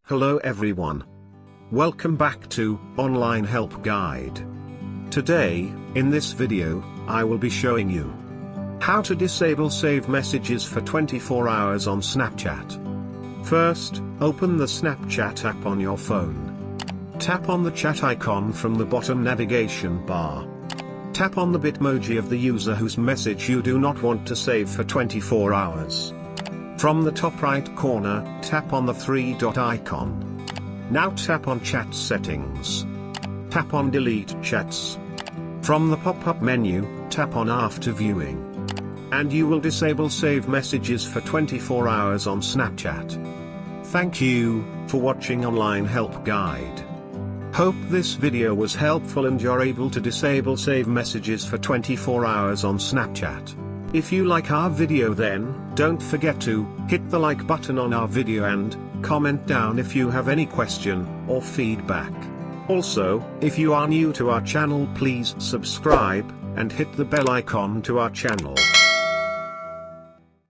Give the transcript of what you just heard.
Hello everyone. Welcome back to Online Help Guide. Today, in this video, I will be showing you how to disable save messages for 24 hours on Snapchat. First, open the Snapchat app on your phone. Tap on the chat icon from the bottom navigation bar. Tap on the Bitmoji of the user whose message you do not want to save for 24 hours. From the top right corner, tap on the three-dot icon. Now tap on Chat Settings. Tap on Delete Chats. From the pop-up menu, tap on After Viewing. And you will disable save messages for 24 hours on Snapchat. Thank you for watching Online Help Guide. Hope this video was helpful and you're able to disable save messages for 24 hours on Snapchat. If you like our video, then don't forget to hit the like button on our video and comment down if you have any question or feedback. Also, if you are new to our channel, please subscribe and hit the bell icon to our channel.